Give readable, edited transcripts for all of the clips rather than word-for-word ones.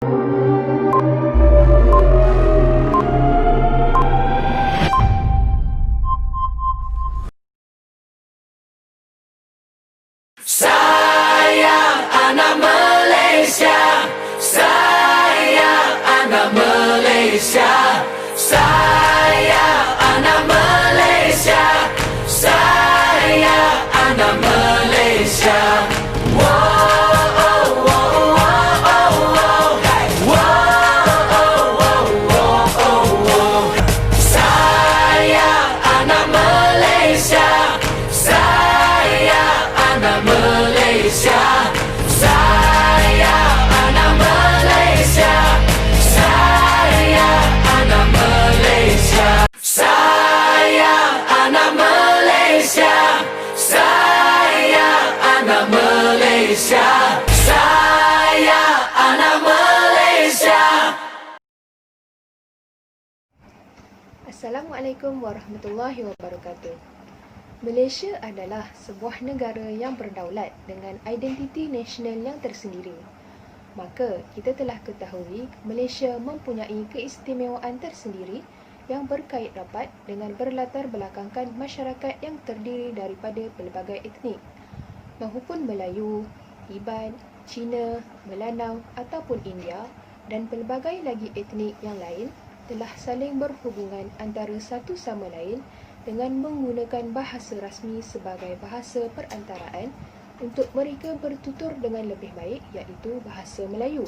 Sayang anak Malaysia, sayang anak Malaysia, sayang anak Malaysia, sayang anak Malaysia. Sayang anak Malaysia, sayang anak Malaysia, sayang anak Malaysia, sayang anak Malaysia, sayang anak Malaysia, sayang anak Malaysia, sayang anak Malaysia. Assalamualaikum warahmatullahi wabarakatuh. Malaysia adalah sebuah negara yang berdaulat dengan identiti nasional yang tersendiri. Maka, kita telah ketahui Malaysia mempunyai keistimewaan tersendiri yang berkait rapat dengan berlatar belakangkan masyarakat yang terdiri daripada pelbagai etnik, mahupun Melayu, Iban, Cina, Melanau ataupun India dan pelbagai lagi etnik yang lain telah saling berhubungan antara satu sama lain dengan menggunakan bahasa rasmi sebagai bahasa perantaraan untuk mereka bertutur dengan lebih baik, iaitu bahasa Melayu.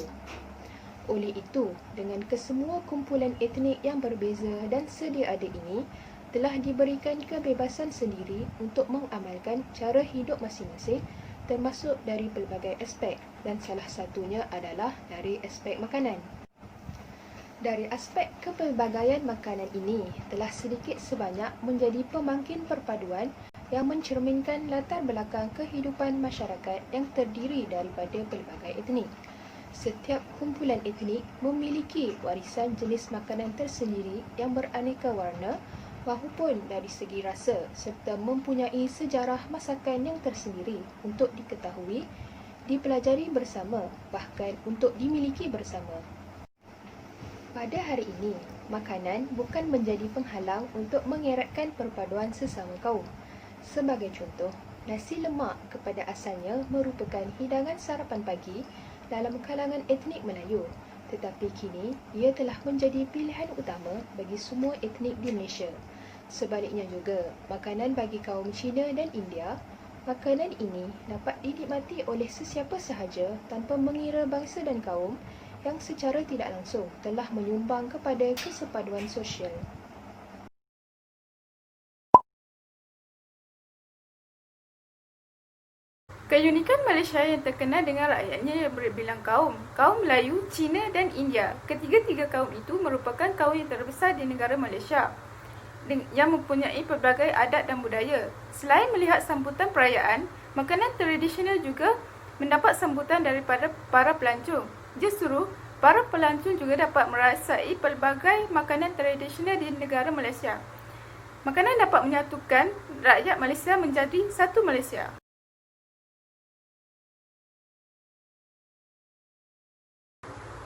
Oleh itu, dengan kesemua kumpulan etnik yang berbeza dan sedia ada ini, telah diberikan kebebasan sendiri untuk mengamalkan cara hidup masing-masing termasuk dari pelbagai aspek dan salah satunya adalah dari aspek makanan. Dari aspek kepelbagaian makanan ini telah sedikit sebanyak menjadi pemangkin perpaduan yang mencerminkan latar belakang kehidupan masyarakat yang terdiri daripada pelbagai etnik. Setiap kumpulan etnik memiliki warisan jenis makanan tersendiri yang beraneka warna mahupun dari segi rasa serta mempunyai sejarah masakan yang tersendiri untuk diketahui, dipelajari bersama bahkan untuk dimiliki bersama. Pada hari ini, makanan bukan menjadi penghalang untuk mengeratkan perpaduan sesama kaum. Sebagai contoh, nasi lemak kepada asalnya merupakan hidangan sarapan pagi dalam kalangan etnik Melayu, tetapi kini ia telah menjadi pilihan utama bagi semua etnik di Malaysia. Sebaliknya juga, makanan bagi kaum Cina dan India, makanan ini dapat dinikmati oleh sesiapa sahaja tanpa mengira bangsa dan kaum yang secara tidak langsung telah menyumbang kepada kesepaduan sosial. Keunikan Malaysia yang terkenal dengan rakyatnya yang berbilang kaum Melayu, Cina dan India. Ketiga-tiga kaum itu merupakan kaum yang terbesar di negara Malaysia yang mempunyai pelbagai adat dan budaya. Selain melihat sambutan perayaan, makanan tradisional juga mendapat sambutan daripada para pelancong. Justru, para pelancong juga dapat merasai pelbagai makanan tradisional di negara Malaysia. Makanan dapat menyatukan rakyat Malaysia menjadi satu Malaysia.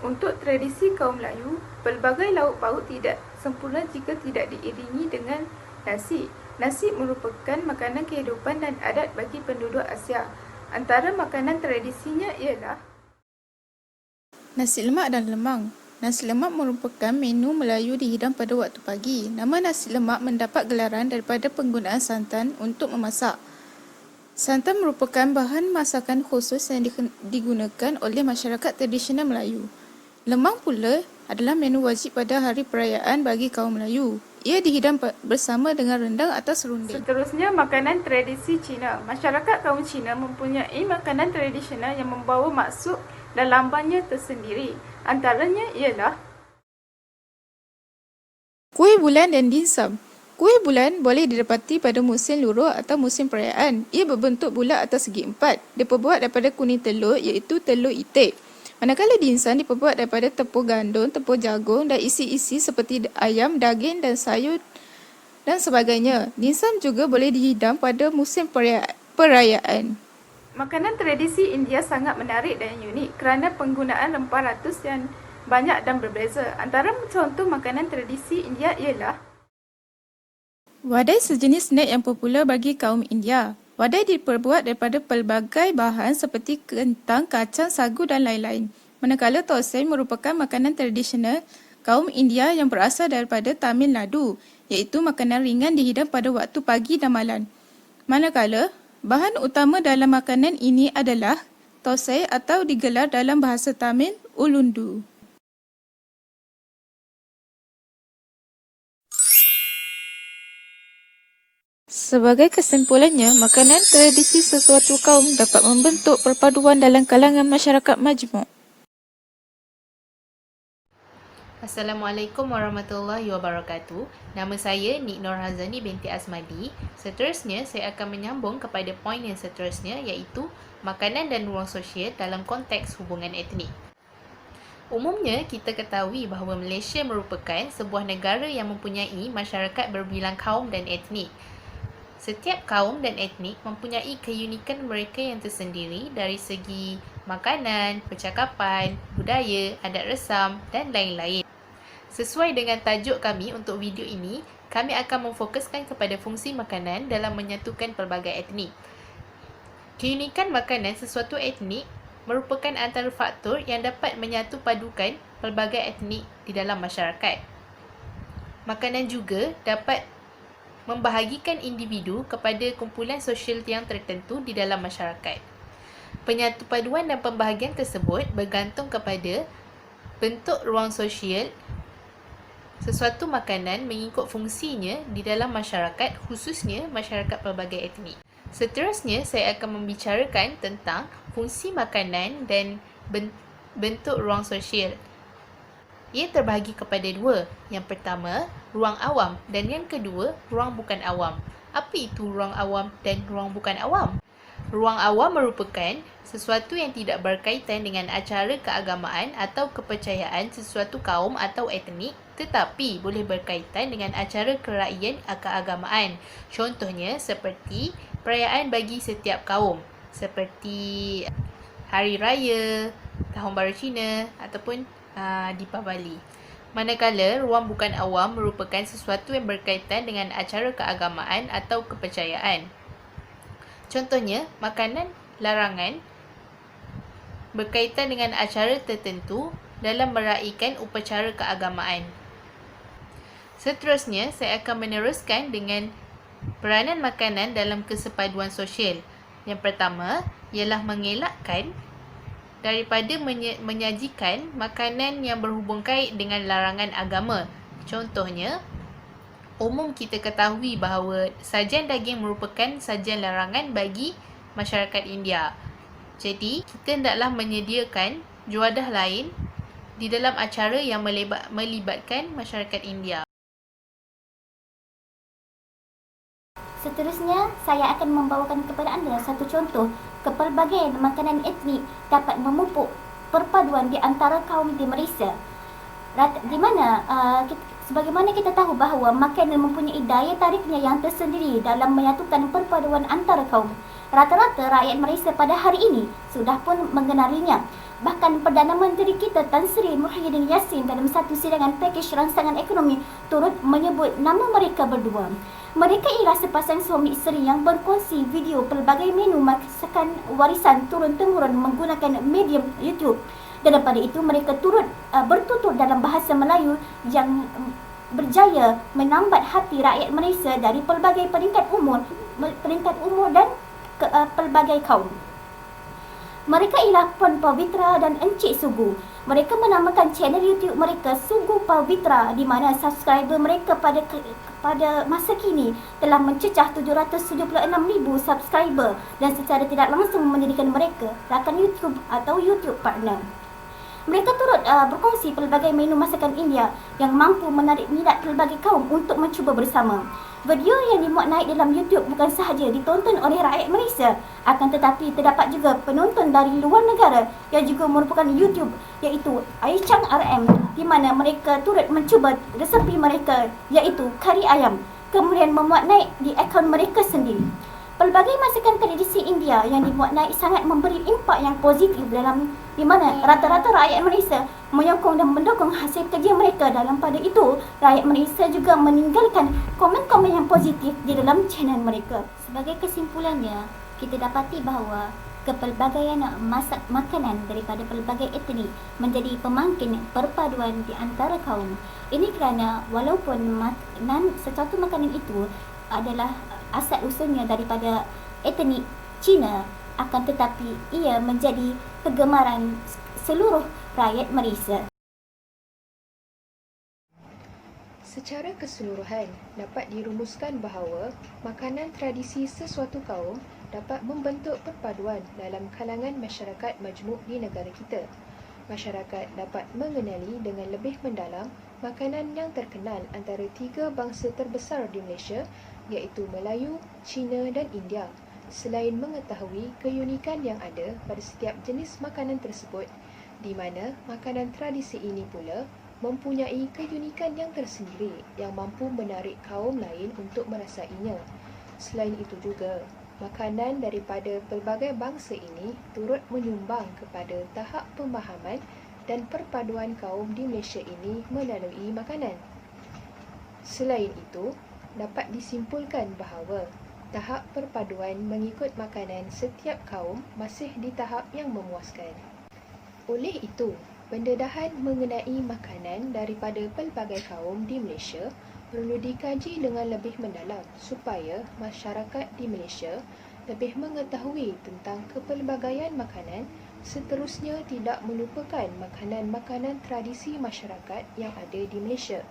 Untuk tradisi kaum Melayu, pelbagai lauk pauk tidak sempurna jika tidak diiringi dengan nasi. Nasi merupakan makanan kehidupan dan adat bagi penduduk Asia. Antara makanan tradisinya ialah nasi lemak dan lemang. Nasi lemak merupakan menu Melayu dihidang pada waktu pagi. Nama nasi lemak mendapat gelaran daripada penggunaan santan untuk memasak. Santan merupakan bahan masakan khusus yang digunakan oleh masyarakat tradisional Melayu. Lemang pula adalah menu wajib pada hari perayaan bagi kaum Melayu. Ia dihidang bersama dengan rendang atau serunding. Seterusnya, makanan tradisi Cina. Masyarakat kaum Cina mempunyai makanan tradisional yang membawa maksud dan lambannya tersendiri. Antaranya ialah kuih bulan dan dimsum. Kuih bulan boleh didapati pada musim luruh atau musim perayaan. Ia berbentuk bulat atau segi empat. Diperbuat daripada kuning telur iaitu telur itik. Manakala dimsum diperbuat daripada tepung gandum, tepung jagung dan isi-isi seperti ayam, daging dan sayur dan sebagainya. Dimsum juga boleh dihidang pada musim perayaan. Makanan tradisi India sangat menarik dan unik kerana penggunaan rempah ratus yang banyak dan berbeza. Antara contoh makanan tradisi India ialah wadai, sejenis snack yang popular bagi kaum India. Wadai diperbuat daripada pelbagai bahan seperti kentang, kacang, sagu dan lain-lain. Manakala thosai merupakan makanan tradisional kaum India yang berasal daripada Tamil Nadu, iaitu makanan ringan dihidang pada waktu pagi dan malam. Manakala bahan utama dalam makanan ini adalah thosai atau digelar dalam bahasa Tamil ulundu. Sebagai kesimpulannya, makanan tradisi sesuatu kaum dapat membentuk perpaduan dalam kalangan masyarakat majmuk. Assalamualaikum warahmatullahi wabarakatuh. Nama saya Nik Nur Hazani binti Asmadi. Seterusnya, saya akan menyambung kepada poin yang seterusnya iaitu makanan dan ruang sosial dalam konteks hubungan etnik. Umumnya, kita ketahui bahawa Malaysia merupakan sebuah negara yang mempunyai masyarakat berbilang kaum dan etnik. Setiap kaum dan etnik mempunyai keunikan mereka yang tersendiri dari segi makanan, percakapan, budaya, adat resam dan lain-lain. Sesuai dengan tajuk kami untuk video ini, kami akan memfokuskan kepada fungsi makanan dalam menyatukan pelbagai etnik. Keunikan makanan sesuatu etnik merupakan antara faktor yang dapat menyatu padukan pelbagai etnik di dalam masyarakat. Makanan juga dapat membahagikan individu kepada kumpulan sosial yang tertentu di dalam masyarakat. Penyatupaduan dan pembahagian tersebut bergantung kepada bentuk ruang sosial sesuatu makanan mengikut fungsinya di dalam masyarakat, khususnya masyarakat pelbagai etnik. Seterusnya, saya akan membicarakan tentang fungsi makanan dan bentuk ruang sosial. Ia terbahagi kepada dua. Yang pertama, ruang awam dan yang kedua, ruang bukan awam. Apa itu ruang awam dan ruang bukan awam? Ruang awam merupakan sesuatu yang tidak berkaitan dengan acara keagamaan atau kepercayaan sesuatu kaum atau etnik, tetapi boleh berkaitan dengan acara kerakyatan keagamaan. Contohnya seperti perayaan bagi setiap kaum, seperti Hari Raya, Tahun Baru Cina ataupun Deepavali. Manakala ruang bukan awam merupakan sesuatu yang berkaitan dengan acara keagamaan atau kepercayaan. Contohnya, makanan larangan berkaitan dengan acara tertentu dalam meraikan upacara keagamaan. Seterusnya, saya akan meneruskan dengan peranan makanan dalam kesepaduan sosial. Yang pertama, ialah mengelakkan daripada menyajikan makanan yang berhubung kait dengan larangan agama. Contohnya, umum kita ketahui bahawa sajian daging merupakan sajian larangan bagi masyarakat India. Jadi, kita hendaklah menyediakan juadah lain di dalam acara yang melibatkan masyarakat India. Seterusnya, saya akan membawakan kepada anda satu contoh kepelbagaian makanan etnik dapat memupuk perpaduan di antara kaum di Malaysia. Di mana sebagaimana kita tahu bahawa makanan mempunyai daya tariknya yang tersendiri dalam menyatukan perpaduan antara kaum. Rata-rata rakyat Malaysia pada hari ini sudah pun mengenalinya. Bahkan Perdana Menteri kita Tan Sri Muhyiddin Yassin dalam satu sidangan pakej rangsangan ekonomi turut menyebut nama mereka berdua. Mereka ialah sepasang suami isteri yang berkongsi video pelbagai menu masakan warisan turun-temurun menggunakan medium YouTube. Dan daripada itu mereka turut bertutur dalam bahasa Melayu yang berjaya menambat hati rakyat Malaysia dari pelbagai peringkat umur dan pelbagai kaum. Mereka ialah Puan Pavitra dan Encik Sugu. Mereka menamakan channel YouTube mereka Sugu Pavitra, di mana subscriber mereka pada masa kini telah mencecah 776,000 subscriber dan secara tidak langsung menjadikan mereka rakan YouTube atau YouTube partner. Mereka turut berkongsi pelbagai menu masakan India yang mampu menarik minat pelbagai kaum untuk mencuba bersama. Video yang dimuat naik dalam YouTube bukan sahaja ditonton oleh rakyat Malaysia, akan tetapi terdapat juga penonton dari luar negara yang juga merupakan YouTube, iaitu Aichang RM, di mana mereka turut mencuba resepi mereka iaitu kari ayam, kemudian memuat naik di akaun mereka sendiri. pelbagai masakan tradisi India yang dimaknai sangat memberi impak yang positif dalam di mana rata-rata rakyat Malaysia menyokong dan mendukung hasil kerja mereka. Dalam pada itu, rakyat Malaysia juga meninggalkan komen-komen yang positif di dalam channel mereka. Sebagai kesimpulannya, kita dapati bahawa kepelbagaian masak makanan daripada pelbagai etnik menjadi pemangkin perpaduan di antara kaum. Ini kerana walaupun sesuatu makanan itu adalah asal usulnya daripada etnik Cina, akan tetapi ia menjadi kegemaran seluruh rakyat Malaysia. Secara keseluruhan, dapat dirumuskan bahawa makanan tradisi sesuatu kaum dapat membentuk perpaduan dalam kalangan masyarakat majmuk di negara kita. Masyarakat dapat mengenali dengan lebih mendalam makanan yang terkenal antara 3 bangsa terbesar di Malaysia, iaitu Melayu, Cina dan India. Selain mengetahui keunikan yang ada pada setiap jenis makanan tersebut, di mana makanan tradisi ini pula mempunyai keunikan yang tersendiri yang mampu menarik kaum lain untuk merasainya. Selain itu juga, makanan daripada pelbagai bangsa ini turut menyumbang kepada tahap pemahaman dan perpaduan kaum di Malaysia ini melalui makanan. Selain itu, dapat disimpulkan bahawa tahap perpaduan mengikut makanan setiap kaum masih di tahap yang memuaskan. Oleh itu, pendedahan mengenai makanan daripada pelbagai kaum di Malaysia perlu dikaji dengan lebih mendalam supaya masyarakat di Malaysia lebih mengetahui tentang kepelbagaian makanan, seterusnya tidak melupakan makanan-makanan tradisi masyarakat yang ada di Malaysia.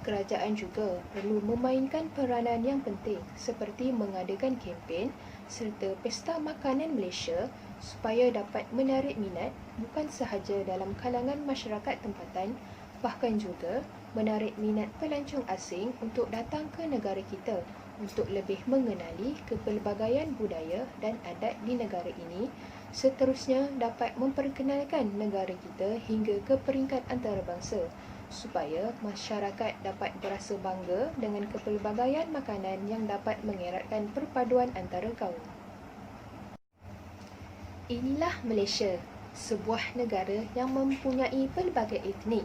Kerajaan juga perlu memainkan peranan yang penting seperti mengadakan kempen serta pesta makanan Malaysia supaya dapat menarik minat bukan sahaja dalam kalangan masyarakat tempatan, bahkan juga menarik minat pelancong asing untuk datang ke negara kita untuk lebih mengenali kepelbagaian budaya dan adat di negara ini, seterusnya dapat memperkenalkan negara kita hingga ke peringkat antarabangsa supaya masyarakat dapat berasa bangga dengan kepelbagaian makanan yang dapat mengeratkan perpaduan antara kaum. Inilah Malaysia, sebuah negara yang mempunyai pelbagai etnik.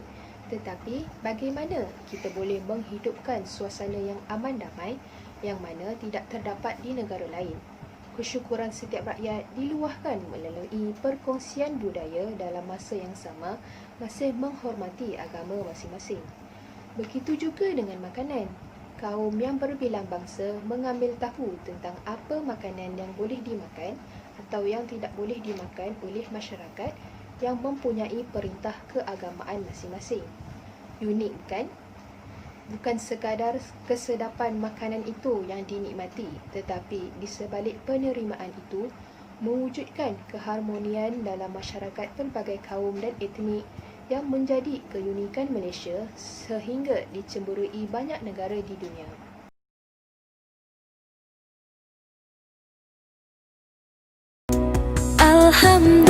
Tetapi bagaimana kita boleh menghidupkan suasana yang aman damai yang mana tidak terdapat di negara lain? Kesyukuran setiap rakyat diluahkan melalui perkongsian budaya dalam masa yang sama masih menghormati agama masing-masing. Begitu juga dengan makanan. Kaum yang berbilang bangsa mengambil tahu tentang apa makanan yang boleh dimakan atau yang tidak boleh dimakan oleh masyarakat yang mempunyai perintah keagamaan masing-masing. Unik kan? Bukan sekadar kesedapan makanan itu yang dinikmati, tetapi di sebalik penerimaan itu mewujudkan keharmonian dalam masyarakat pelbagai kaum dan etnik yang menjadi keunikan Malaysia sehingga dicemburui banyak negara di dunia. Alhamdulillah.